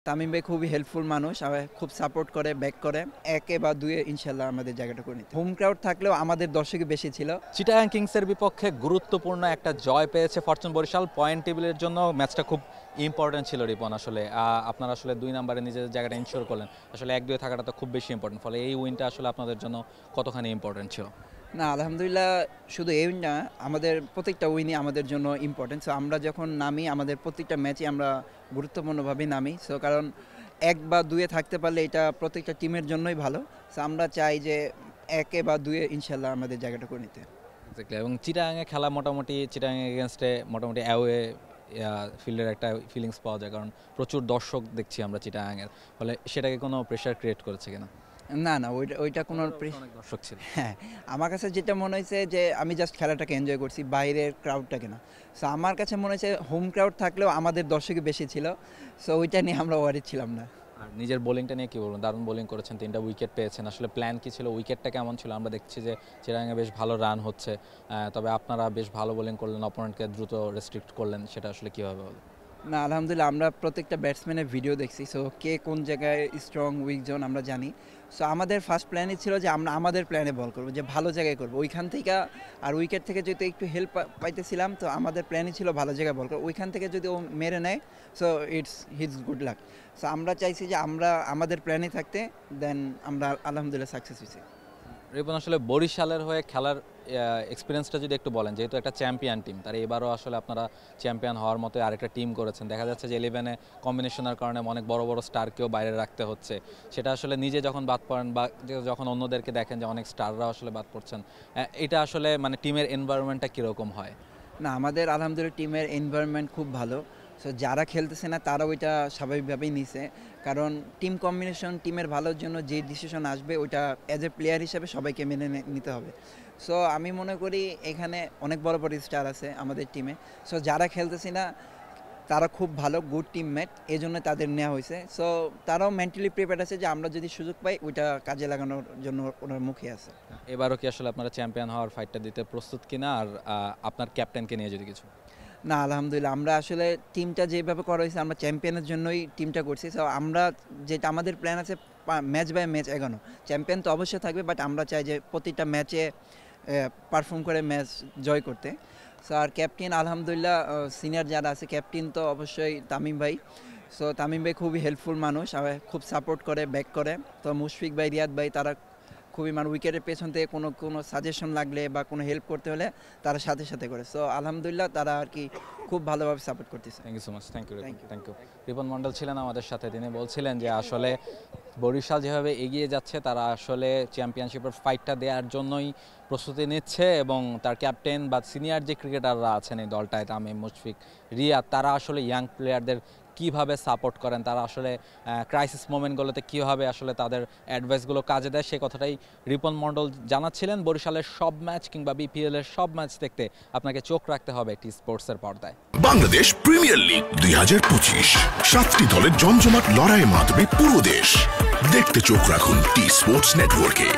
তামিম ভাই খুবই হেল্পফুল মানুষ, খুব সাপোর্ট করে, ব্যাক করে। 1 বা 2 ইনশাল্লাহ আমাদের জায়গাটা করে নিতে। হোম ক্রাউড থাকলেও আমাদের দর্শকই বেশি ছিল। চিটাগাং কিংসের বিপক্ষে গুরুত্বপূর্ণ একটা জয় পেয়েছে ফরচুন বরিশাল। পয়েন্ট টেবিলের জন্য ম্যাচটা খুব ইম্পর্টেন্ট ছিল রিপন। আসলে আপনারা আসলে 2 নম্বরে নিজের জায়গাটা ইনশিওর করলেন। আসলে 1-2 থাকাটা তো খুব বেশি ইম্পর্টেন্ট, ফলে এই উইনটা আসলে আপনাদের জন্য কতখানি ইম্পর্টেন্ট ছিল? না, আলহামদুলিল্লাহ, শুধু এই না, আমাদের প্রত্যেকটা উইনই আমাদের জন্য ইম্পর্টেন্ট। সো আমরা যখন নামি আমাদের প্রত্যেকটা ম্যাচে আমরা গুরুত্বপূর্ণভাবে নামি। সো কারণ 1 বা 2 থাকতে পারলে এটা প্রত্যেকটা টিমের জন্যই ভালো। সো আমরা চাই যে 1 বা 2 ইনশাল্লাহ আমাদের জায়গাটা করে নিতে। এক্স্যাক্টলি। এবং চিটাগাংয়ে খেলা মোটামুটি চিটাগাং এগেনস্টে মোটামুটি অ্যাওয়ে ফিল্ডের একটা ফিলিংস পাওয়া যায়, কারণ প্রচুর দর্শক দেখছি আমরা চিটাগাংয়ের, ফলে সেটাকে কোনো প্রেশার ক্রিয়েট করেছে কিনা? না, না, ওইটা কোনো অনেক দর্শক ছিল। হ্যাঁ, আমার কাছে যেটা মনে হয়েছে যে আমি জাস্ট খেলাটাকে এনজয় করছি, বাইরের ক্রাউডটাকে না। সো আমার কাছে মনে হয়েছে হোম ক্রাউড থাকলেও আমাদের দর্শকই বেশি ছিল। সো ওইটা নিয়ে আমরা ওয়ারিড ছিলাম না। আর নিজের বোলিংটা নিয়ে কি বলবেন? দারুণ বোলিং করেছেন, 3টা উইকেট পেয়েছেন। আসলে প্ল্যান কি ছিল? উইকেটটা কেমন ছিল? আমরা দেখছি যে চিটাগাংয়ে বেশ ভালো রান হচ্ছে, তবে আপনারা বেশ ভালো বোলিং করলেন, অপোনেন্টকে দ্রুত রেস্ট্রিক্ট করলেন, সেটা আসলে কীভাবে হলো? না, আলহামদুলিল্লাহ, আমরা প্রত্যেকটা ব্যাটসম্যানের ভিডিও দেখছি। সো কে কোন জায়গায় স্ট্রং, উইক জোন আমরা জানি। সো আমাদের ফার্স্ট প্ল্যানই ছিল যে আমরা আমাদের প্ল্যানে বল করবো, যে ভালো জায়গায় করবো ওইখান থেকে। আর উইকেট থেকে যদি একটু হেল্প পাইতেছিলাম, তো আমাদের প্ল্যানই ছিল ভালো জায়গায় বল করবো। ওইখান থেকে যদি ও মেরে নেয়, so it's good luck. So আমরা চাইছি যে আমরা আমাদের প্ল্যানে থাকতে, দেন আমরা আলহামদুলিল্লাহ সাকসেস হয়েছি। রিপন, আসলে বরিশালের হয়ে খেলার এক্সপিরিয়েন্সটা যদি একটু বলেন, যেহেতু একটা চ্যাম্পিয়ন টিম, তার এবারও আসলে আপনারা চ্যাম্পিয়ন হওয়ার মতো আরেকটা টিম করেছেন। দেখা যাচ্ছে যে 11-এ কম্বিনেশনের কারণে অনেক বড় বড় স্টারকেও বাইরে রাখতে হচ্ছে। সেটা আসলে নিজে যখন বাদ পড়েন বা যখন অন্যদেরকে দেখেন যে অনেক স্টাররা আসলে বাদ পড়ছেন, এটা আসলে মানে টিমের এনভায়রনমেন্টটা কীরকম হয়? না, আমাদের আলহামদুলিল্লাহ টিমের এনভায়রনমেন্ট খুব ভালো। সো যারা খেলতেছে না তারা ওইটা স্বাভাবিকভাবেই নিছে, কারণ টিম কম্বিনেশন, টিমের ভালোর জন্য যে ডিসিশন আসবে ওইটা অ্যাজ এ প্লেয়ার হিসেবে সবাইকে মেনে নিতে হবে। সো আমি মনে করি এখানে অনেক বড় বড় স্টার আছে আমাদের টিমে। সো যারা খেলতেছি না তারা খুব ভালো, গুড টিমমেট, এই জন্য তাদের নেওয়া হয়েছে। সো তারাও মেন্টালি প্রিপেয়ার্ড আছে যে আমরা যদি সুযোগ পাই ওইটা কাজে লাগানোর জন্য ওনার মুখে আছে। এবারও কি আসলে আপনারা চ্যাম্পিয়ন হওয়ার ফাইটটা দিতে প্রস্তুত কিনা? আর আপনার ক্যাপ্টেনকে নিয়ে যদি কিছু। না, আলহামদুলিল্লাহ, আমরা আসলে টিমটা যেভাবে করা হয়েছে আমরা চ্যাম্পিয়নের জন্যই টিমটা করছি। সো আমরা যেটা আমাদের প্ল্যান আছে ম্যাচ বাই ম্যাচ এগোনো। চ্যাম্পিয়ন তো অবশ্যই থাকবে, বাট আমরা চাই যে প্রতিটা ম্যাচে পারফর্ম করে ম্যাচ জয় করতে। সো আর ক্যাপ্টেন আলহামদুলিল্লাহ, সিনিয়র যারা আছে ক্যাপ্টেন তো অবশ্যই তামিম ভাই। সো তামিম ভাই খুবই হেল্পফুল মানুষ, খুব সাপোর্ট করে, ব্যাক করে। তো মুশফিক ভাই, রিয়াদ ভাই, তারা খুবই মানে উইকেটের পেছন থেকে কোনো সাজেশন লাগলে বা কোনো হেল্প করতে হলে তারা সাথে সাথে করে। সো আলহামদুলিল্লাহ তারা আর কি খুব ভালোভাবে সাপোর্ট করতেছে। Thank you so much. Thank you. Ripon Mondal ছিলেন আমাদের সাথে। তিনি বলছিলেন যে আসলে বরিশাল যেভাবে এগিয়ে যাচ্ছে, তারা আসলে চ্যাম্পিয়নশিপের ফাইটটা দেওয়ার জন্যই প্রস্তুতি নিচ্ছে, এবং তার ক্যাপ্টেন বা সিনিয়র যে ক্রিকেটাররা আছেন এই দলটায়, তামিম, মুশফিক, রিয়াদ, তারা আসলে ইয়াং প্লেয়ারদের কীভাবে সাপোর্ট করেন, তারা আসলে ক্রাইসিস মোমেন্টগুলোতে কীভাবে আসলে তাদের অ্যাডভাইসগুলো কাজে দেয়, সেই কথাটাই রিপন মণ্ডল জানাচ্ছিলেন। বরিশালের সব ম্যাচ কিংবা বিপিএলের সব ম্যাচ দেখতে আপনাকে চোখ রাখতে হবে টি স্পোর্টসের পর্দায়। বাংলাদেশ প্রিমিয়ার লিগ 2025, 7টি দলের জমজমাট লড়াইয়ের মাধ্যমে পুরো দেশ দেখতে চোখ রাখুন টি স্পোর্টস নেটওয়ার্কে।